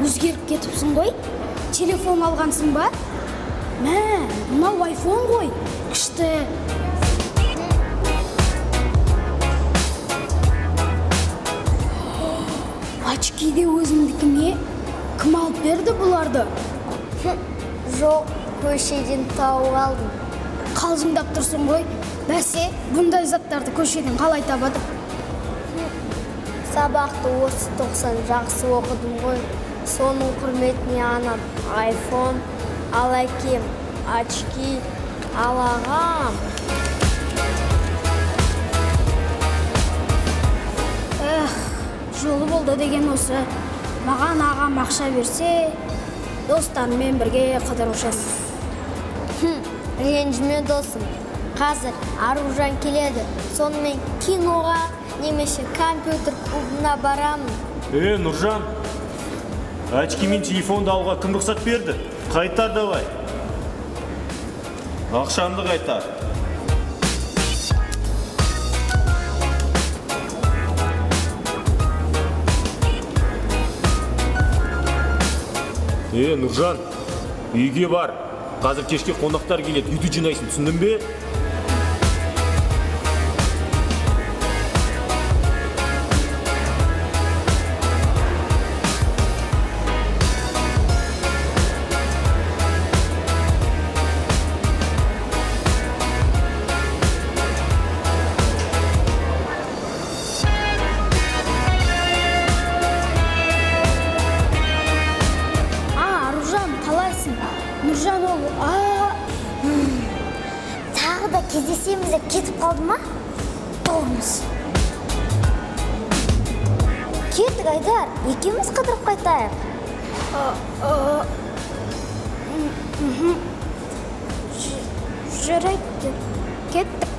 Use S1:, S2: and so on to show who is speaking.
S1: өзгеріп кетіпсің ғой? Телефон алғансың ба? Мә, мынау айфон ғой. Күшті. Очки де өзімдікі ме? Кім алып берді бұларды?
S2: Жоқ, көшеден тауып алдым.
S1: Қалжыңдап тұрсың ғой. Бәсе, бұндай заттарды көшеден қалай табады?
S2: Сабақты осы 90 жақсы оқыдым ғой. Соның құрметіне анам айфон, ал әкем очки, ал ағам.
S1: Жолы болды деген осы. Маған ағам ақша берсе, достарыммен бірге қыдырушамын.
S2: Ренжіме досым. Қазір Аружан келеді. Сонымен киноға немесе компьютер клубына барамын.
S3: Нұржан, очки мен телефонды алуға кім рұқсат берді? Қайтар давай. Ақшамды қайтар. Нұржан, үйге бар. Қазір кешке қонақтар келеді, үйді жинайсың, түсіндің бе?
S1: Нұржан ол,
S2: Тағы да кездесеміз деп кетіп қалды ма? Тұрмыз. Кеттік, Айдар, екеуміз қыдырып қайтайық.
S1: Жарайды, кеттік.